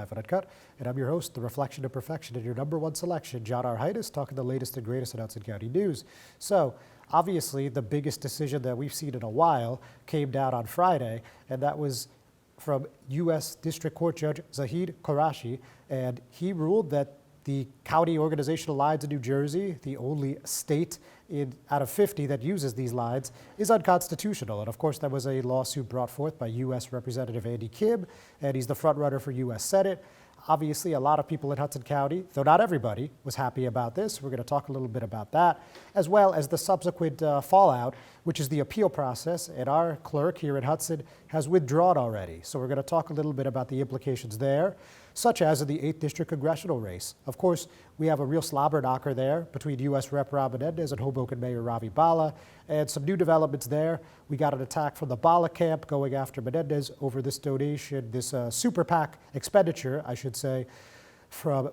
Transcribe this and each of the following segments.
Live and Uncut. And I'm your host, the Reflection of Perfection, and your #1 selection, John R. Heinis, talking the latest and greatest in Hudson County news. So, obviously, the biggest decision that we've seen in a while came down on Friday, and that was from U.S. District Court Judge Zahid Qureshi, and he ruled that the county organizational lines in New Jersey, the only state out of 50 that uses these lines, is unconstitutional. And of course, that was a lawsuit brought forth by U.S. Representative Andy Kim, and he's the front runner for U.S. Senate. Obviously, a lot of people in Hudson County, though not everybody, was happy about this. We're going to talk a little bit about that, as well as the subsequent fallout, which is the appeal process. And our clerk here in Hudson has withdrawn already. So we're going to talk a little bit about the implications there, such as in the 8th District congressional race. Of course, we have a real slobber knocker there between U.S. Rep. Rob Menendez and Hoboken Mayor Ravi Bala, and some new developments there. We got an attack from the Bala camp going after Menendez over this donation, this super PAC expenditure, I should say, from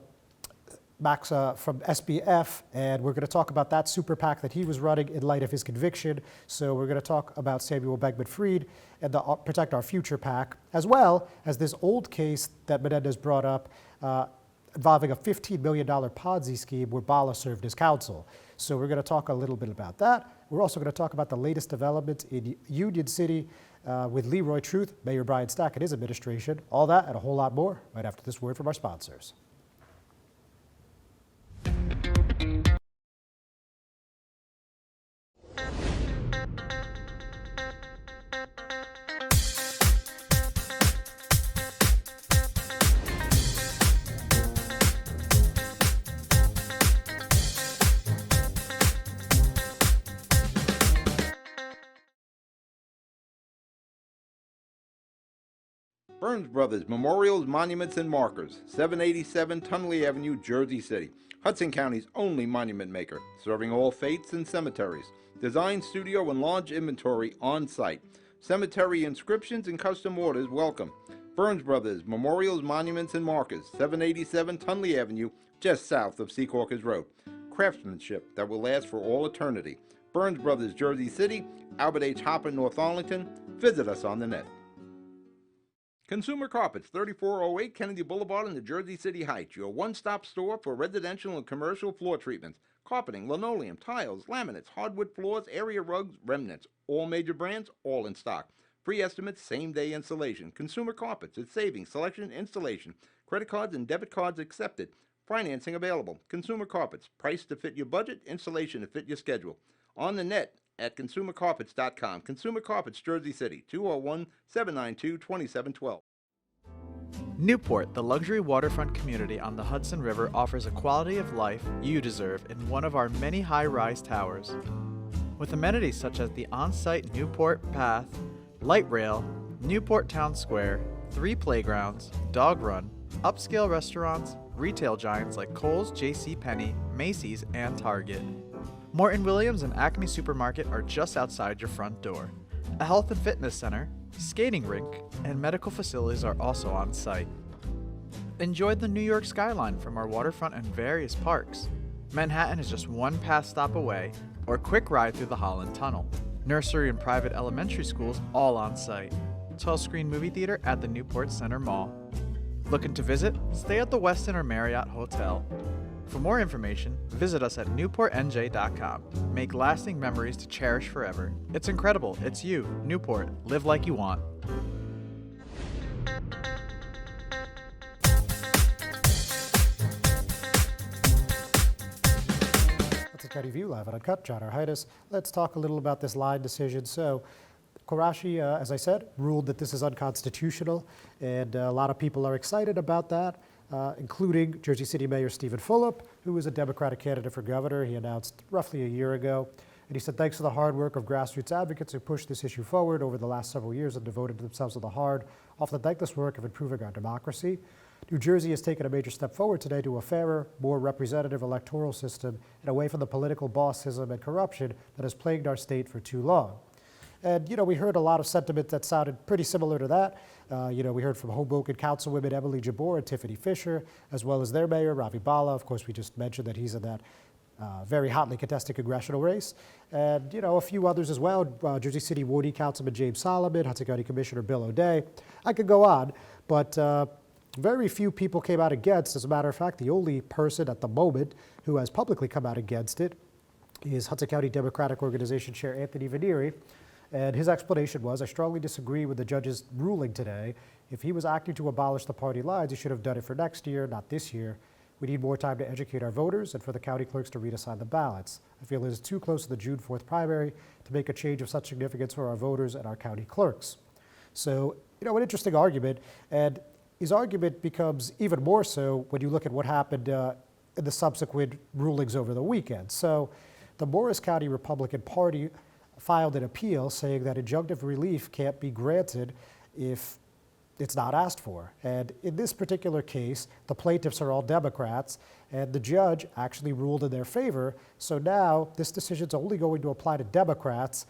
SBF, and we're going to talk about that super PAC that he was running in light of his conviction. So we're going to talk about Samuel Beckman-Fried and the Protect Our Future PAC, as well as this old case that Menendez brought up involving a $15 million Ponzi scheme where Bala served as counsel. So we're going to talk a little bit about that. We're also going to talk about the latest developments in Union City with Leroy Truth, Mayor Brian Stack, and his administration. All that and a whole lot more right after this word from our sponsors. Burns Brothers Memorials, Monuments, and Markers, 787 Tunley Avenue, Jersey City. Hudson County's only monument maker, serving all faiths and cemeteries. Design, studio, and large inventory on site. Cemetery inscriptions and custom orders welcome. Burns Brothers Memorials, Monuments, and Markers, 787 Tunley Avenue, just south of Secaucus Road. Craftsmanship that will last for all eternity. Burns Brothers, Jersey City, Albert H. Hopper, North Arlington. Visit us on the net. Consumer Carpets, 3408 Kennedy Boulevard in the Jersey City Heights, your one-stop store for residential and commercial floor treatments, carpeting, linoleum, tiles, laminates, hardwood floors, area rugs, remnants, all major brands, all in stock. Free estimates, same-day installation. Consumer Carpets, it's savings, selection, installation. Credit cards and debit cards accepted. Financing available. Consumer Carpets, price to fit your budget, installation to fit your schedule. On the net at consumercarpets.com. Consumer Carpets, Jersey City, 201-792-2712. Newport, the luxury waterfront community on the Hudson River, offers a quality of life you deserve in one of our many high-rise towers. With amenities such as the on-site Newport Path, light rail, Newport Town Square, 3 playgrounds, dog run, upscale restaurants, retail giants like Kohl's, JCPenney, Macy's, and Target. Morton Williams and Acme Supermarket are just outside your front door. A health and fitness center, skating rink, and medical facilities are also on site. Enjoy the New York skyline from our waterfront and various parks. Manhattan is just one pass stop away, or a quick ride through the Holland Tunnel. Nursery and private elementary schools all on site. 12-screen movie theater at the Newport Center Mall. Looking to visit? Stay at the Westin or Marriott Hotel. For more information, visit us at newportnj.com. Make lasting memories to cherish forever. It's incredible. It's you, Newport. Live like you want. Hudson County View, live and uncut. John R. Heinis. Let's talk a little about this line decision. So, Qureshi, as I said, ruled that this is unconstitutional, and a lot of people are excited about that. Including Jersey City Mayor Stephen Fulop, who is a Democratic candidate for governor. He announced roughly a year ago. And he said, thanks to the hard work of grassroots advocates who pushed this issue forward over the last several years and devoted themselves to the hard, often thankless work of improving our democracy. New Jersey has taken a major step forward today to a fairer, more representative electoral system and away from the political bossism and corruption that has plagued our state for too long. And, we heard a lot of sentiment that sounded pretty similar to that. We heard from Hoboken Councilwomen Emily Jabor and Tiffany Fisher, as well as their mayor, Ravi Bala. Of course, we just mentioned that he's in that very hotly contested congressional race. And, a few others as well. Jersey City Woody Councilman James Solomon, Hudson County Commissioner Bill O'Day. I could go on, but very few people came out against. As a matter of fact, the only person at the moment who has publicly come out against it is Hudson County Democratic Organization Chair Anthony Vanieri. And his explanation was, I strongly disagree with the judge's ruling today. If he was acting to abolish the party lines, he should have done it for next year, not this year. We need more time to educate our voters and for the county clerks to reassign the ballots. I feel it is too close to the June 4th primary to make a change of such significance for our voters and our county clerks. So, an interesting argument. And his argument becomes even more so when you look at what happened in the subsequent rulings over the weekend. So the Morris County Republican Party filed an appeal saying that injunctive relief can't be granted if it's not asked for. And in this particular case, the plaintiffs are all Democrats, and the judge actually ruled in their favor. So now this decision is only going to apply to Democrats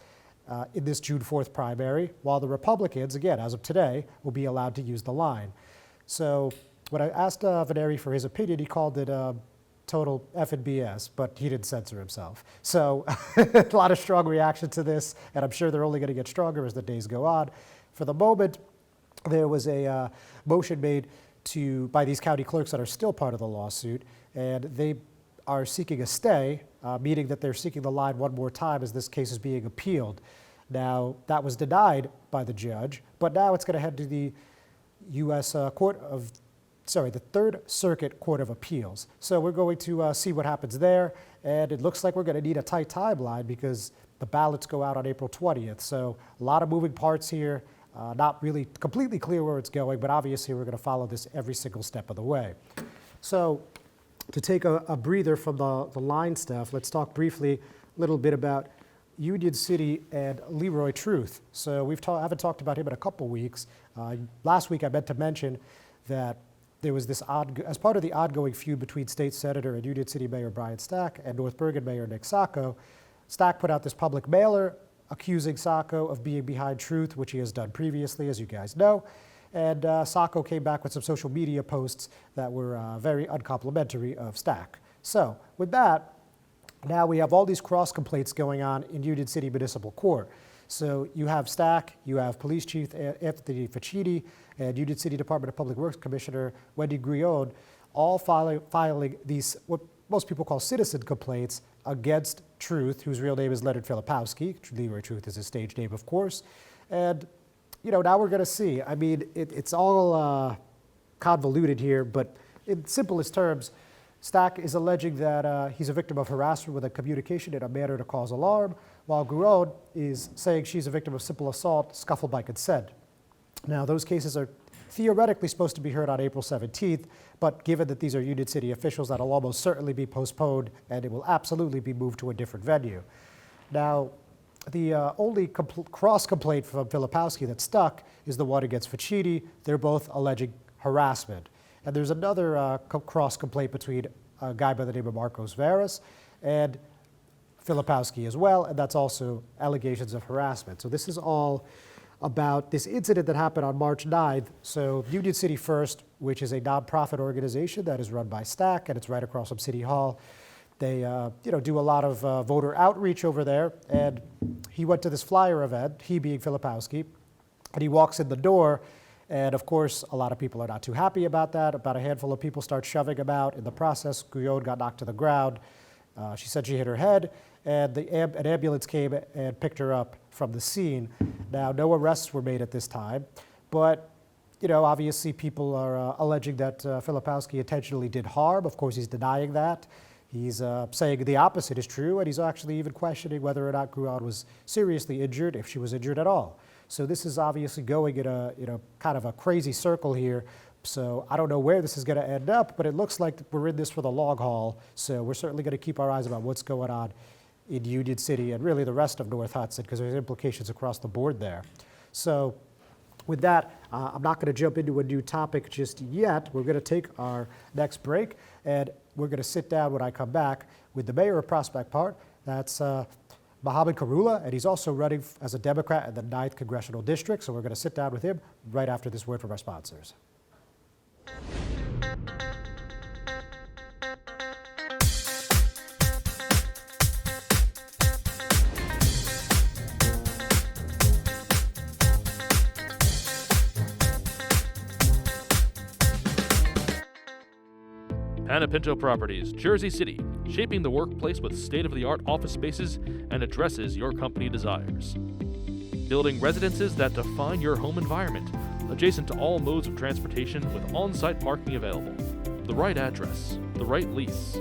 in this June 4th primary, while the Republicans, again, as of today, will be allowed to use the line. So when I asked Vanieri for his opinion, he called it total effing BS, but he didn't censor himself. So a lot of strong reaction to this, and I'm sure they're only going to get stronger as the days go on. For the moment, there was a motion made by these county clerks that are still part of the lawsuit, and they are seeking a stay, meaning that they're seeking the line one more time as this case is being appealed. Now, that was denied by the judge, but now it's going to head to the the Third Circuit Court of Appeals. So we're going to see what happens there, and it looks like we're going to need a tight timeline because the ballots go out on April 20th. So a lot of moving parts here, not really completely clear where it's going, but obviously we're going to follow this every single step of the way. So to take a breather from the line stuff, let's talk briefly a little bit about Union City and Leroy Truth. So I haven't talked about him in a couple weeks. Last week I meant to mention that there was this as part of the ongoing feud between State Senator and Union City Mayor Brian Stack and North Bergen Mayor Nick Sacco. Stack put out this public mailer accusing Sacco of being behind Truth, which he has done previously, as you guys know. And Sacco came back with some social media posts that were very uncomplimentary of Stack. So with that, now we have all these cross complaints going on in Union City Municipal Court. So you have Stack, you have Police Chief Anthony Facchini, and Union City Department of Public Works Commissioner Wendy Grion, all filing these, what most people call citizen complaints against Truth, whose real name is Leonard Filipowski. Leroy Truth is his stage name, of course. And, now we're going to see. I mean, it's all convoluted here, but in simplest terms, Stack is alleging that he's a victim of harassment with a communication in a manner to cause alarm, while Grion is saying she's a victim of simple assault, scuffled by consent. Now, those cases are theoretically supposed to be heard on April 17th, but given that these are Union City officials, that'll almost certainly be postponed, and it will absolutely be moved to a different venue. Now, the only cross-complaint from Filipowski that's stuck is the one against Facchini. They're both alleging harassment. And there's another cross-complaint between a guy by the name of Marcos Veras and Filipowski as well, and that's also allegations of harassment. So this is all about this incident that happened on March 9th. So Union City First, which is a nonprofit organization that is run by Stack, and it's right across from City Hall. They do a lot of voter outreach over there, and he went to this flyer event, he being Filipowski, and he walks in the door. And of course, a lot of people are not too happy about that. About a handful of people start shoving him out. In the process, Grion got knocked to the ground. She said she hit her head, and an ambulance came and picked her up from the scene. Now, no arrests were made at this time, but obviously people are alleging that Filipowski intentionally did harm. Of course, he's denying that. He's saying the opposite is true, and he's actually even questioning whether or not Grion was seriously injured, if she was injured at all. So this is obviously going in a kind of a crazy circle here. So I don't know where this is going to end up, but it looks like we're in this for the long haul. So we're certainly going to keep our eyes about what's going on in Union City and really the rest of North Hudson, because there's implications across the board there. So with that, I'm not going to jump into a new topic just yet. We're going to take our next break, and we're going to sit down when I come back with the mayor of Prospect Park. That's Mohamed Khairullah, and he's also running as a Democrat in the 9th Congressional District. So we're going to sit down with him right after this word from our sponsors. Panepinto Properties, Jersey City, shaping the workplace with state-of-the-art office spaces and addresses your company desires. Building residences that define your home environment, adjacent to all modes of transportation with on-site parking available. The right address, the right lease.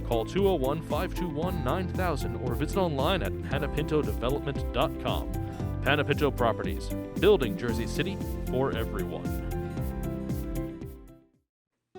Call 201-521-9000 or visit online at panepintodevelopment.com. Panepinto Properties, building Jersey City for everyone.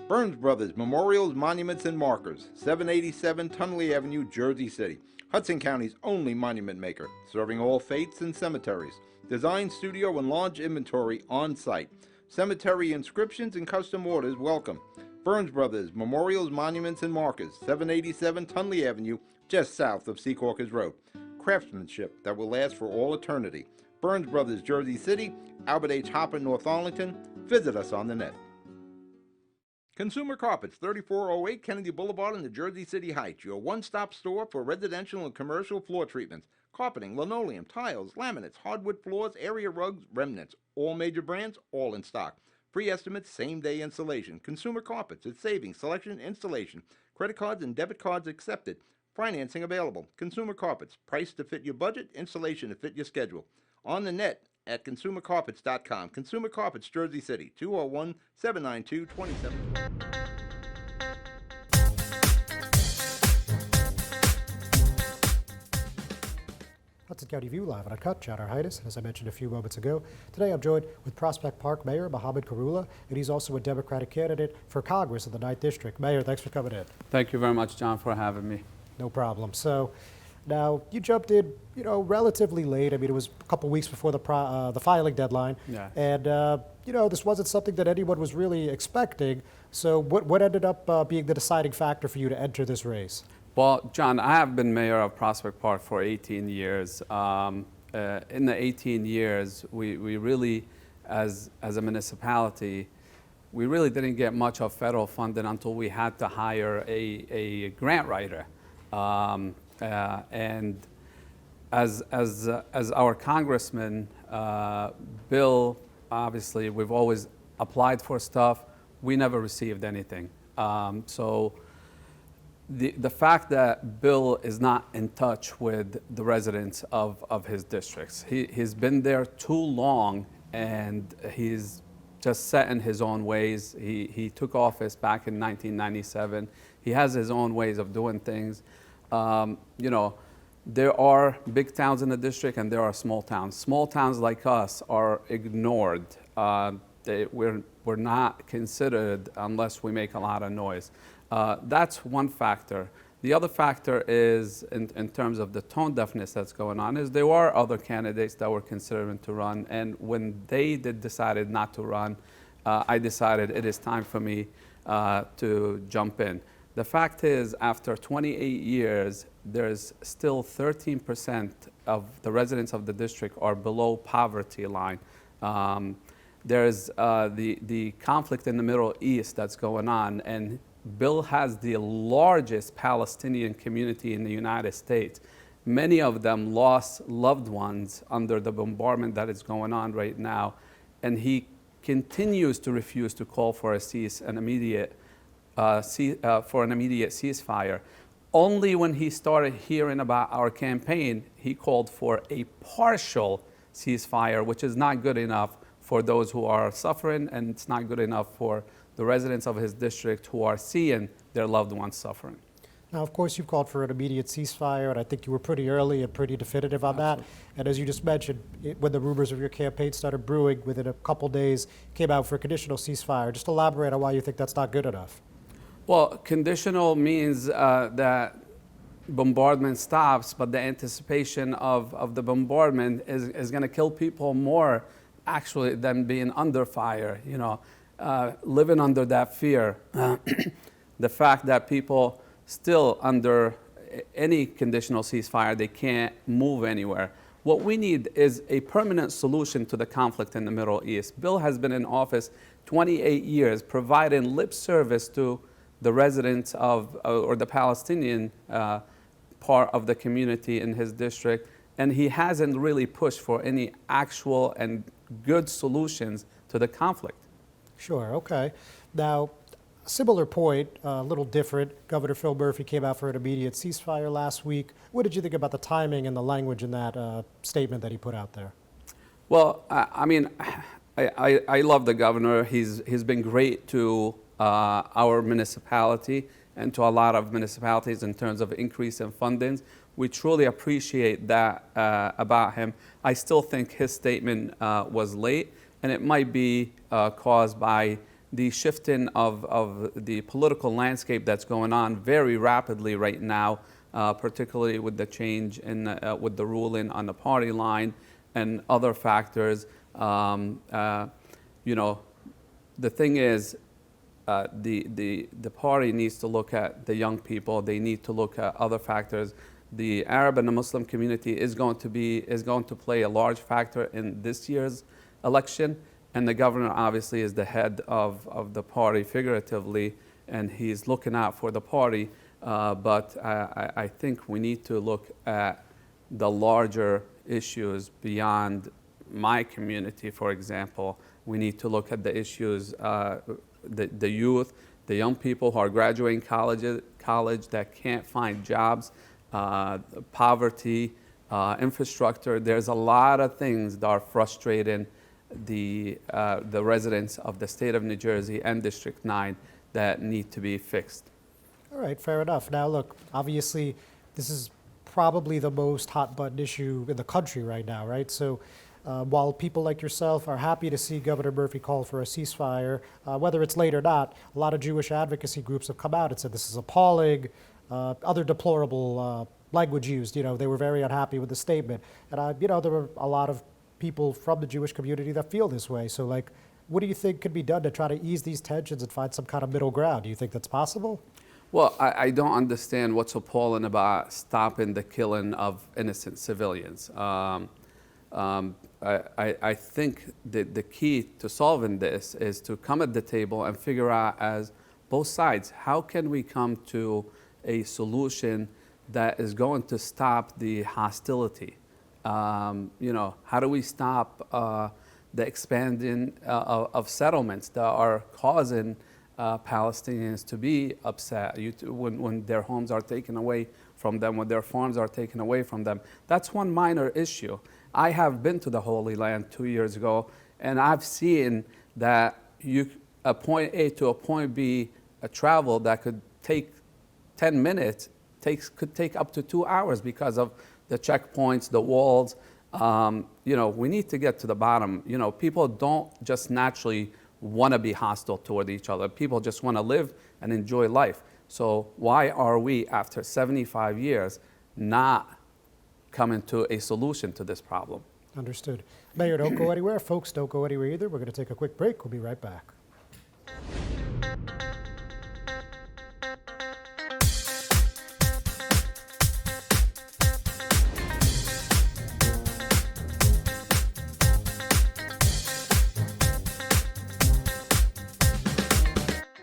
Burns Brothers Memorials, Monuments, and Markers, 787 Tunley Avenue, Jersey City. Hudson County's only monument maker, serving all faiths and cemeteries. Design studio and large inventory on site. Cemetery inscriptions and custom orders welcome. Burns Brothers Memorials, Monuments, and Markers, 787 Tunley Avenue, just south of Secaucus Road. Craftsmanship that will last for all eternity. Burns Brothers, Jersey City, Albert H. Hopper, North Arlington. Visit us on the net. Consumer Carpets, 3408 Kennedy Boulevard in the Jersey City Heights, your one-stop store for residential and commercial floor treatments, carpeting, linoleum, tiles, laminates, hardwood floors, area rugs, remnants, all major brands, all in stock. Free estimates, same-day installation. Consumer Carpets, it's savings, selection, installation. Credit cards and debit cards accepted. Financing available. Consumer Carpets, price to fit your budget, installation to fit your schedule. On the net at consumercarpets.com. Consumer Carpets, Jersey City, 201-792-27. Hudson County View live on Uncut. John Heinis, and as I mentioned a few moments ago, today I'm joined with Prospect Park Mayor Mohamed Khairullah, and he's also a Democratic candidate for Congress in the 9th District. Mayor, thanks for coming in. Thank you very much, John, for having me. No problem. So now you jumped in, relatively late. I mean, it was a couple weeks before the filing deadline. Yeah. And, this wasn't something that anyone was really expecting. So what ended up being the deciding factor for you to enter this race? Well, John, I have been mayor of Prospect Park for 18 years. In the 18 years, we really, as a municipality, we really didn't get much of federal funding until we had to hire a grant writer. And as our congressman, Bill, obviously, we've always applied for stuff. We never received anything. So the fact that Bill is not in touch with the residents of his districts, he's been there too long, and he's just set in his own ways. He took office back in 1997. He has his own ways of doing things. There are big towns in the district and there are small towns. Small towns like us are ignored. We're not considered unless we make a lot of noise. That's one factor. The other factor is, in terms of the tone deafness that's going on, is there are other candidates that were considering to run, and when they decided not to run, I decided it is time for me to jump in. The fact is, after 28 years, there's still 13% of the residents of the district are below poverty line. There's the conflict in the Middle East that's going on, and Bill has the largest Palestinian community in the United States. Many of them lost loved ones under the bombardment that is going on right now, and he continues to refuse to call for an immediate ceasefire. Only when he started hearing about our campaign, he called for a partial ceasefire, which is not good enough for those who are suffering, and it's not good enough for the residents of his district who are seeing their loved ones suffering. Now, of course, you've called for an immediate ceasefire, and I think you were pretty early and pretty definitive on that. And as you just mentioned, when the rumors of your campaign started brewing, within a couple days, came out for a conditional ceasefire. Just elaborate on why you think that's not good enough. Well, conditional means that bombardment stops, but the anticipation of the bombardment is going to kill people more, actually, than being under fire. Living under that fear. The fact that people still under any conditional ceasefire, they can't move anywhere. What we need is a permanent solution to the conflict in the Middle East. Bill has been in office 28 years, providing lip service to the residents or the Palestinian part of the community in his district, and he hasn't really pushed for any actual and good solutions to the conflict. Sure, okay. Now, Similar point, a little different. Governor Phil Murphy came out for an immediate ceasefire last week. What did you think about the timing and the language in that statement that he put out there? Well, I mean, I love the governor. He's been great to our municipality and to a lot of municipalities in terms of increase in fundings. We truly appreciate that about him. I still think his statement was late, and it might be caused by the shifting of the political landscape that's going on very rapidly right now, particularly with the change in with the ruling on the party line and other factors. You know, the thing is, the party needs to look at the young people. They need to look at other factors. The Arab and the Muslim community is going to play a large factor in this year's election. And the governor obviously is the head of the party figuratively, and he's looking out for the party. But I think we need to look at the larger issues beyond my community, for example. We need to look at the issues, the youth, the young people who are graduating college that can't find jobs, poverty, infrastructure. There's a lot of things that are frustrating the residents of the state of New Jersey and District 9 that need to be fixed. All right, fair enough. Now, look, obviously, this is probably the most hot button issue in the country right now, right? So while people like yourself are happy to see Governor Murphy call for a ceasefire, whether it's late or not, a lot of Jewish advocacy groups have come out and said this is appalling, other deplorable language used. You know, they were very unhappy with the statement. And, you know, there were a lot of people from the Jewish community that feel this way. So, like, what do you think could be done to try to ease these tensions and find some kind of middle ground? Do you think that's possible? Well, I don't understand what's appalling about stopping the killing of innocent civilians. I think that the key to solving this is to come at the table and figure out, as both sides, how can we come to a solution that is going to stop the hostility? You know, how do we stop the expanding of settlements that are causing Palestinians to be upset when their homes are taken away from them, when their farms are taken away from them? That's one minor issue. I have been to the Holy Land 2 years ago, and I've seen that a point A to a point B, a travel that could take 10 minutes could take up to 2 hours because of the checkpoints, the walls. You know, we need to get to the bottom. You know, people don't just naturally want to be hostile toward each other. People just want to live and enjoy life. So why are we, after 75 years, not coming to a solution to this problem? Understood. Mayor, don't go anywhere. Folks, don't go anywhere either. We're going to take a quick break. We'll be right back.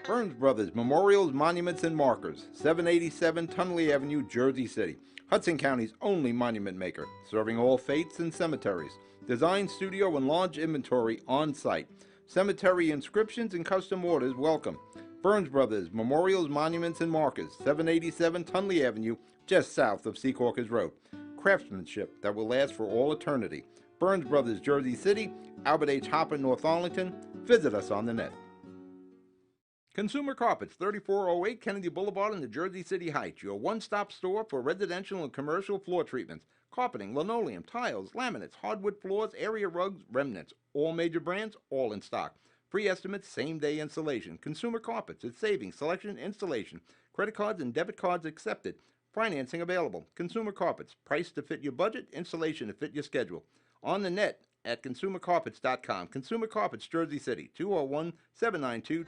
Burns Brothers Memorials, Monuments, and Markers, 787 Tunley Avenue, Jersey City. Hudson County's only monument maker, serving all faiths and cemeteries. Design studio and large inventory on site. Cemetery inscriptions and custom orders welcome. Burns Brothers Memorials, Monuments, and Markers, 787 Tunley Avenue, just south of Secaucus Road. Craftsmanship that will last for all eternity. Burns Brothers, Jersey City, Albert H. Hopper, North Arlington. Visit us on the net. Consumer Carpets, 3408 Kennedy Boulevard in the Jersey City Heights, your one-stop store for residential and commercial floor treatments, carpeting, linoleum, tiles, laminates, hardwood floors, area rugs, remnants, all major brands, all in stock. Free estimates, same-day installation. Consumer Carpets, it's savings, selection, installation. Credit cards and debit cards accepted. Financing available. Consumer Carpets, price to fit your budget, installation to fit your schedule. On the net at consumercarpets.com. Consumer Carpets, Jersey City, 201-792-2720.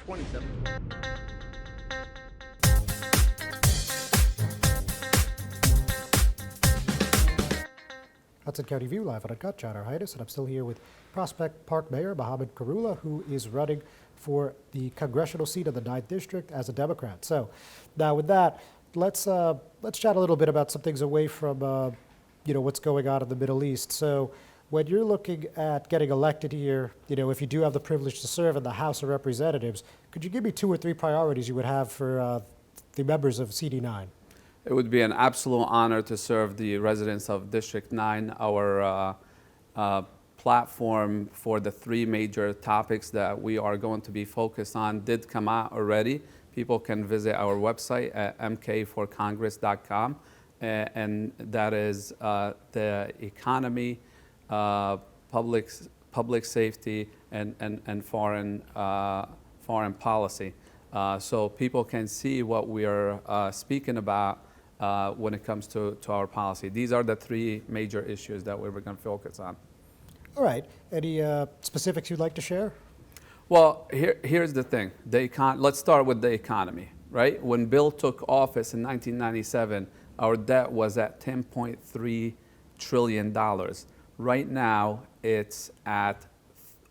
Hudson County View live on Uncut. John Heinis, and I'm still here with Prospect Park Mayor Mohamed Khairullah, who is running for the congressional seat of the 9th District as a Democrat. So now with that, let's chat a little bit about some things away from you know, what's going on in the Middle East. So when you're looking at getting elected here, you know, if you do have the privilege to serve in the House of Representatives, Could you give me 2 or 3 priorities you would have for the members of CD9? It would be an absolute honor to serve the residents of District 9. Our platform for the 3 major topics that we are going to be focused on did come out already. People can visit our website at mkforcongress.com, and that is the economy, public safety, and foreign policy. So people can see what we are speaking about when it comes to our policy. These are the 3 major issues that we're going to focus on. All right. Any specifics you'd like to share? Well, here's the thing. Let's start with the economy, right? When Bill took office in 1997, our debt was at $10.3 trillion. Right now, it's at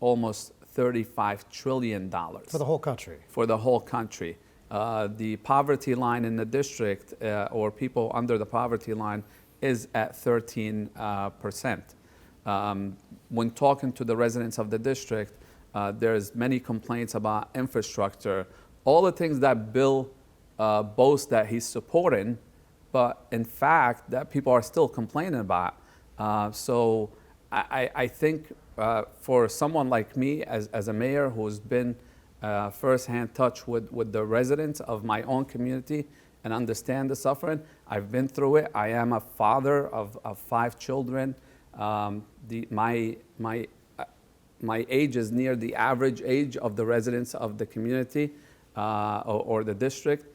almost $35 trillion. For the whole country? For the whole country. The poverty line in the district, or people under the poverty line, is at 13%. When talking to the residents of the district, there's many complaints about infrastructure, all the things that Bill boasts that he's supporting, but in fact that people are still complaining about. So I think for someone like me as a mayor who's been first-hand touch with the residents of my own community and understand the suffering, I've been through it. I am a father of 5 children. My age is near the average age of the residents of the community or the district.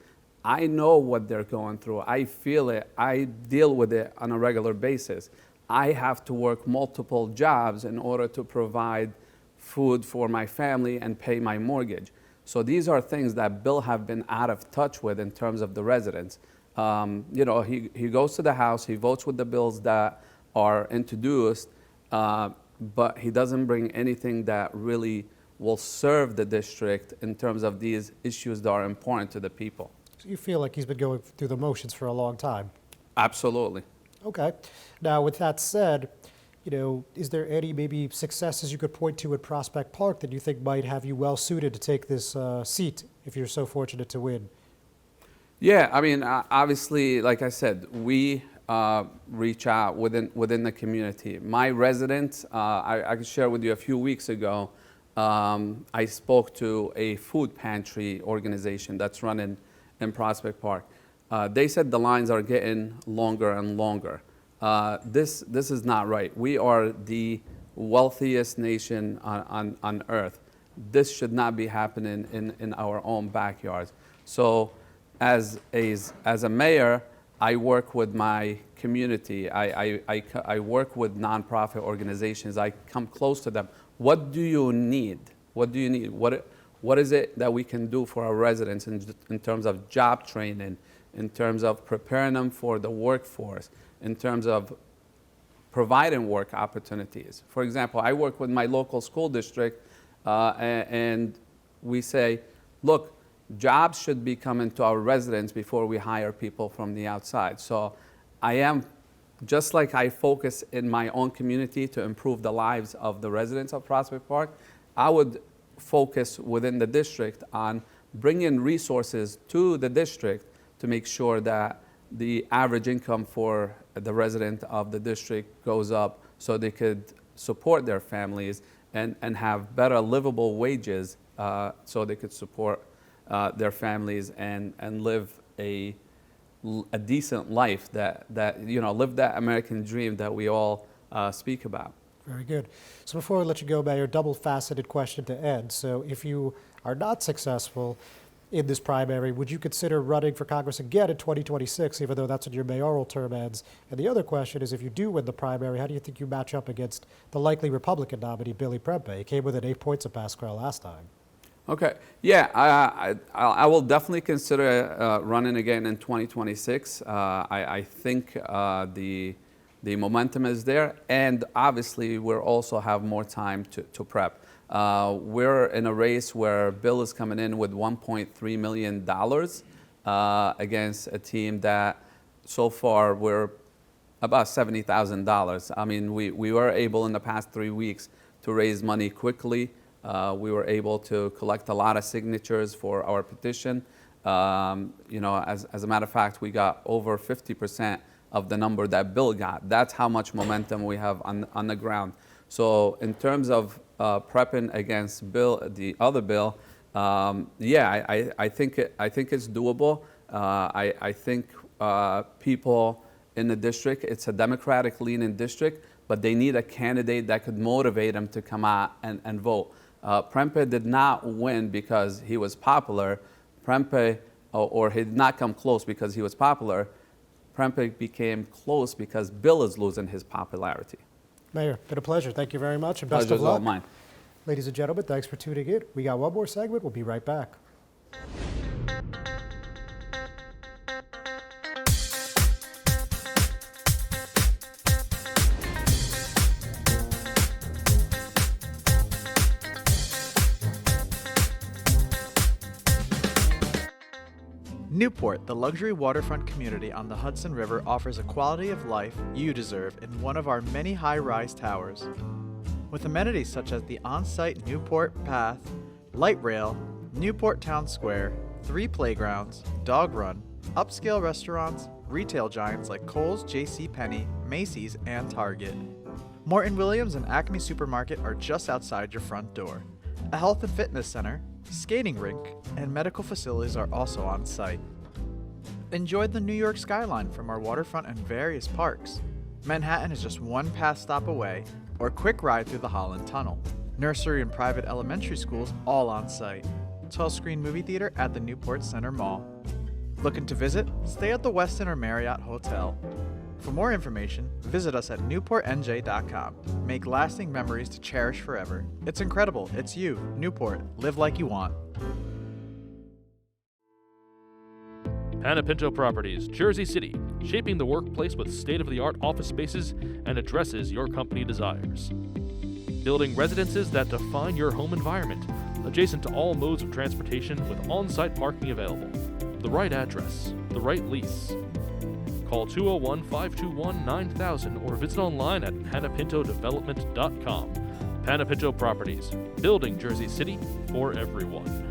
I know what they're going through. I feel it. I deal with it on a regular basis. I have to work multiple jobs in order to provide food for my family and pay my mortgage. So these are things that Bill have been out of touch with in terms of the residents. He goes to the House, he votes with the bills that are introduced, but he doesn't bring anything that really will serve the district in terms of these issues that are important to the people. So you feel like he's been going through the motions for a long time? Absolutely. Okay. Now, with that said, is there any maybe successes you could point to at Prospect Park that you think might have you well suited to take this seat if you're so fortunate to win? Yeah, I mean, obviously, like I said, we reach out within the community. My residents, I can share with you a few weeks ago, I spoke to a food pantry organization that's running in Prospect Park. They said the lines are getting longer and longer. This is not right. We are the wealthiest nation on earth. This should not be happening in our own backyards. So as a mayor, I work with my community. I work with nonprofit organizations. I come close to them. What do you need? What do you need? What is it that we can do for our residents in terms of job training, in terms of preparing them for the workforce, in terms of providing work opportunities? For example, I work with my local school district, and we say, look, jobs should be coming to our residents before we hire people from the outside. So I am, just like I focus in my own community to improve the lives of the residents of Prospect Park, I would focus within the district on bringing resources to the district to make sure that the average income for the resident of the district goes up so they could support their families and have better livable wages so they could support their families and live a decent life that live that American dream that we all speak about. Very good. So before we let you go, Mayor, double-faceted question to end. So if you are not successful in this primary, would you consider running for Congress again in 2026, even though that's when your mayoral term ends? And the other question is, if you do win the primary, how do you think you match up against the likely Republican nominee, Billy Prempeh? He came within 8 points of Pascal last time. Okay. Yeah, I will definitely consider running again in 2026. I think the momentum is there, and obviously we'll also have more time to prep. We're in a race where Bill is coming in with $1.3 million against a team that so far we're about $70,000. I mean, we were able in the past 3 weeks to raise money quickly. We were able to collect a lot of signatures for our petition. As a matter of fact, we got over 50% of the number that Bill got. That's how much momentum we have on the ground. So in terms of prepping against the other bill, I think it's doable. I think people in the district, it's a Democratic-leaning district, but they need a candidate that could motivate them to come out and vote. Prempeh did not win because he was popular. Prempeh, or he did not come close because he was popular. Prempeh became close because Bill is losing his popularity. Mayor, been a pleasure. Thank you very much, and best Pleasure's of all luck. mine. Ladies and gentlemen, thanks for tuning in. We got one more segment. We'll be right back. Newport, the luxury waterfront community on the Hudson River, offers a quality of life you deserve in one of our many high-rise towers. With amenities such as the on-site Newport Path, light rail, Newport Town Square, 3 playgrounds, dog run, upscale restaurants, retail giants like Kohl's, JCPenney, Macy's, and Target. Morton Williams and Acme Supermarket are just outside your front door. A health and fitness center, skating rink, and medical facilities are also on site. Enjoy the New York skyline from our waterfront and various parks. Manhattan is just one pass stop away, or quick ride through the Holland Tunnel. Nursery and private elementary schools all on site. 12-screen movie theater at the Newport Center Mall. Looking to visit? Stay at the Westin or Marriott Hotel. For more information, visit us at newportnj.com. Make lasting memories to cherish forever. It's incredible. It's you, Newport. Live like you want. Panepinto Properties, Jersey City, shaping the workplace with state-of-the-art office spaces and addresses your company desires. Building residences that define your home environment, adjacent to all modes of transportation with on-site parking available. The right address, the right lease. Call 201-521-9000 or visit online at panepintodevelopment.com. Panepinto Properties, building Jersey City for everyone.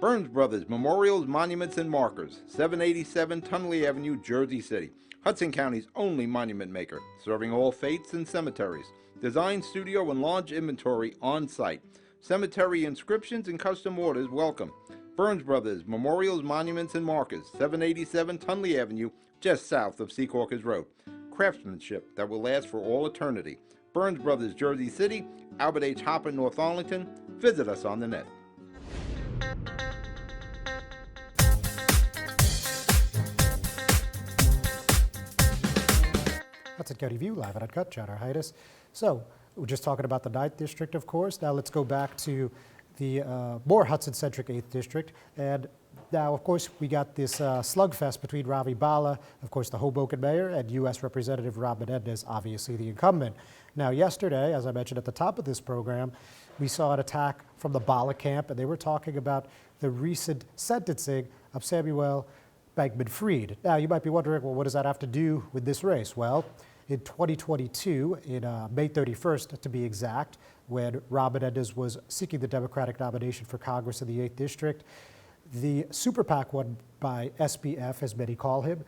Burns Brothers Memorials, Monuments, and Markers, 787 Tunley Avenue, Jersey City. Hudson County's only monument maker, serving all faiths and cemeteries. Design studio and large inventory on site. Cemetery inscriptions and custom orders welcome. Burns Brothers Memorials, Monuments, and Markers, 787 Tunley Avenue, just south of Secaucus Road. Craftsmanship that will last for all eternity. Burns Brothers, Jersey City, Albert H. Hopper, North Arlington. Visit us on the net. Hudson County View, live and uncut. John Heinis. So we're just talking about the 9th District, of course. Now let's go back to the more Hudson-centric 8th District. And now, of course, we got this slugfest between Ravi Bala, of course, the Hoboken mayor, and U.S. Representative Rob Menendez, obviously the incumbent. Now, yesterday, as I mentioned at the top of this program, we saw an attack from the Bala camp, and they were talking about the recent sentencing of Samuel Bankman-Fried. Now, you might be wondering, well, what does that have to do with this race? Well, in 2022, in May 31st to be exact, when Rob Menendez was seeking the Democratic nomination for Congress in the 8th District, the super PAC won by SBF, as many call him,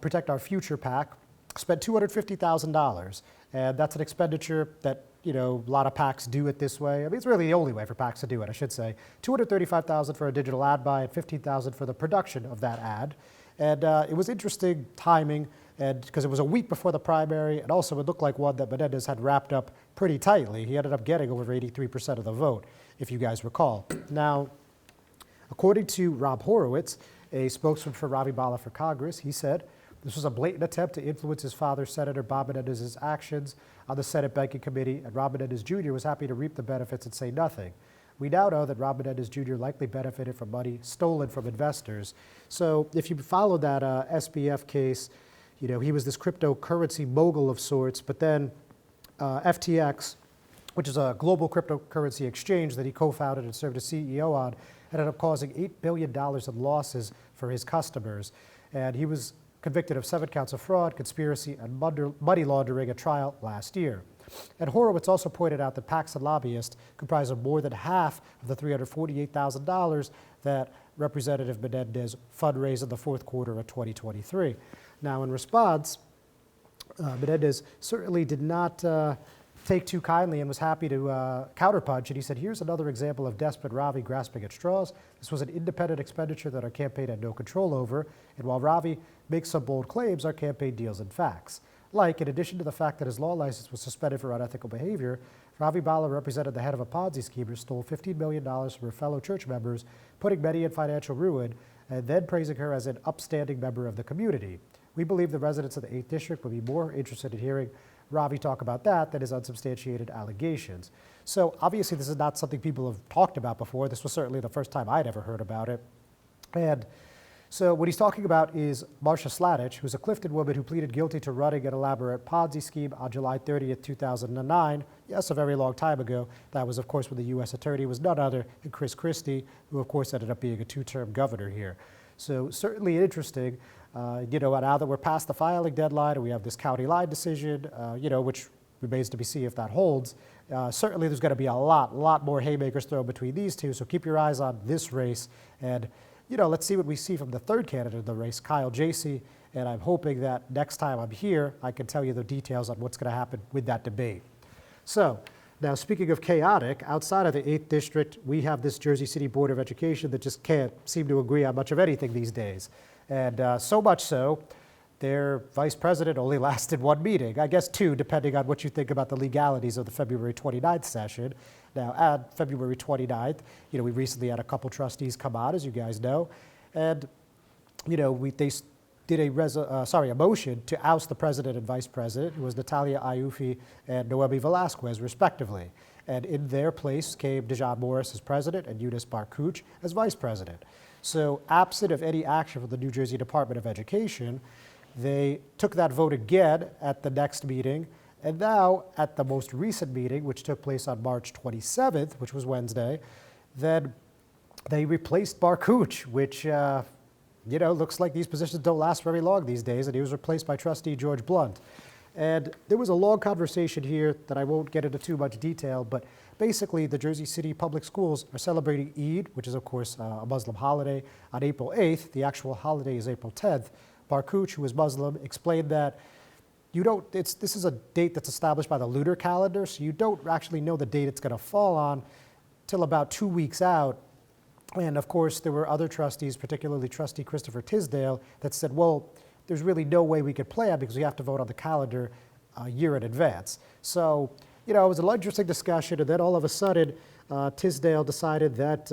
Protect Our Future PAC, spent $250,000. And that's an expenditure that, a lot of PACs do it this way. I mean, it's really the only way for PACs to do it, I should say. $235,000 for a digital ad buy and $15,000 for the production of that ad. And it was interesting timing, and because it was a week before the primary, and also it looked like one that Menendez had wrapped up pretty tightly. He ended up getting over 83% of the vote, if you guys recall. Now, according to Rob Horowitz, a spokesman for Ravi Bala for Congress, he said, this was a blatant attempt to influence his father, Senator Bob Menendez's actions on the Senate Banking Committee, and Rob Menendez Jr. was happy to reap the benefits and say nothing. We now know that Rob Menendez Jr. likely benefited from money stolen from investors. So if you follow that SBF case, he was this cryptocurrency mogul of sorts, but then FTX, which is a global cryptocurrency exchange that he co-founded and served as CEO on, ended up causing $8 billion in losses for his customers. And he was convicted of 7 counts of fraud, conspiracy, and money laundering at trial last year. And Horowitz also pointed out that PACs and lobbyists comprise of more than half of the $348,000 that Representative Menendez fundraised in the fourth quarter of 2023. Now, in response, Menendez certainly did not take too kindly and was happy to counterpunch. And he said, here's another example of desperate Ravi grasping at straws. This was an independent expenditure that our campaign had no control over. And while Ravi makes some bold claims, our campaign deals in facts. Like, in addition to the fact that his law license was suspended for unethical behavior, Ravi Bala represented the head of a Ponzi scheme who stole $15 million from her fellow church members, putting many in financial ruin, and then praising her as an upstanding member of the community. We believe the residents of the 8th District would be more interested in hearing Ravi talk about that than his unsubstantiated allegations. So obviously this is not something people have talked about before. This was certainly the first time I'd ever heard about it. And so what he's talking about is Marcia Sladich, who's a Clifton woman who pleaded guilty to running an elaborate Ponzi scheme on July 30th, 2009. Yes, a very long time ago. That was, of course, when the U.S. attorney was none other than Chris Christie, who, of course, ended up being a two-term governor here. So certainly interesting. Now that we're past the filing deadline and we have this county line decision, which remains to be seen if that holds, certainly there's going to be a lot more haymakers thrown between these two. So keep your eyes on this race. And, let's see what we see from the third candidate in the race, Kyle Jacey. And I'm hoping that next time I'm here, I can tell you the details on what's going to happen with that debate. So now, speaking of chaotic, outside of the 8th District, we have this Jersey City Board of Education that just can't seem to agree on much of anything these days. And so much so, their vice president only lasted one meeting, I guess two, depending on what you think about the legalities of the February 29th session. Now, at February 29th, we recently had a couple trustees come on, as you guys know, and they did a motion to oust the president and vice president, who was Natalia Iufi and Noemi Velasquez, respectively. And in their place came Dejan Morris as president and Eunice Barkuch as vice president. So absent of any action from the New Jersey Department of Education, they took that vote again at the next meeting. And now at the most recent meeting, which took place on March 27th, which was Wednesday, then they replaced Barkuch, which, looks like these positions don't last very long these days. And he was replaced by trustee George Blunt. And there was a long conversation here that I won't get into too much detail, but basically the Jersey City Public Schools are celebrating Eid, which is of course a Muslim holiday, on April 8th. The actual holiday is April 10th. Barkuch, who is Muslim, explained that this is a date that's established by the lunar calendar, so you don't actually know the date it's going to fall on till about 2 weeks out. And of course, there were other trustees, particularly trustee Christopher Tisdale, that said, well, there's really no way we could plan because we have to vote on the calendar a year in advance. So, it was an interesting discussion, and then all of a sudden, Tisdale decided that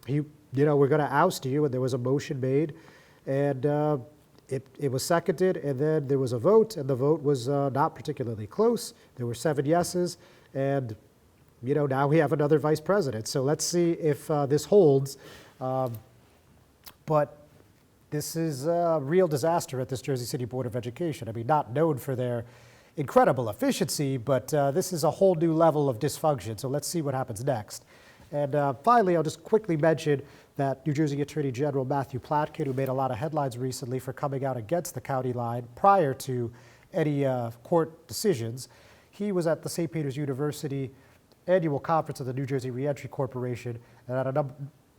we're going to oust you, and there was a motion made, and it was seconded, and then there was a vote, and the vote was not particularly close. There were 7 yeses, and now we have another vice president. So let's see if this holds. But this is a real disaster at this Jersey City Board of Education. I mean, not known for their incredible efficiency, but this is a whole new level of dysfunction. So let's see what happens next. And finally, I'll just quickly mention that New Jersey Attorney General Matthew Platkin, who made a lot of headlines recently for coming out against the county line prior to any court decisions, he was at the St. Peter's University annual conference of the New Jersey Reentry Corporation and had a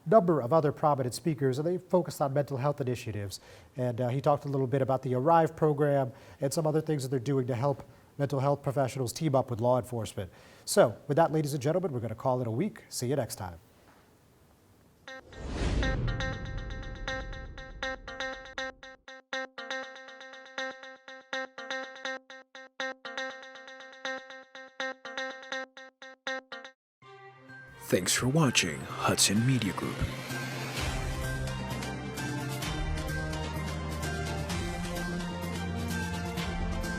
number of other prominent speakers, and they focused on mental health initiatives. And he talked a little bit about the ARRIVE program and some other things that they're doing to help mental health professionals team up with law enforcement. So with that, ladies and gentlemen, we're going to call it a week. See you next time. Thanks for watching Hudson Media Group.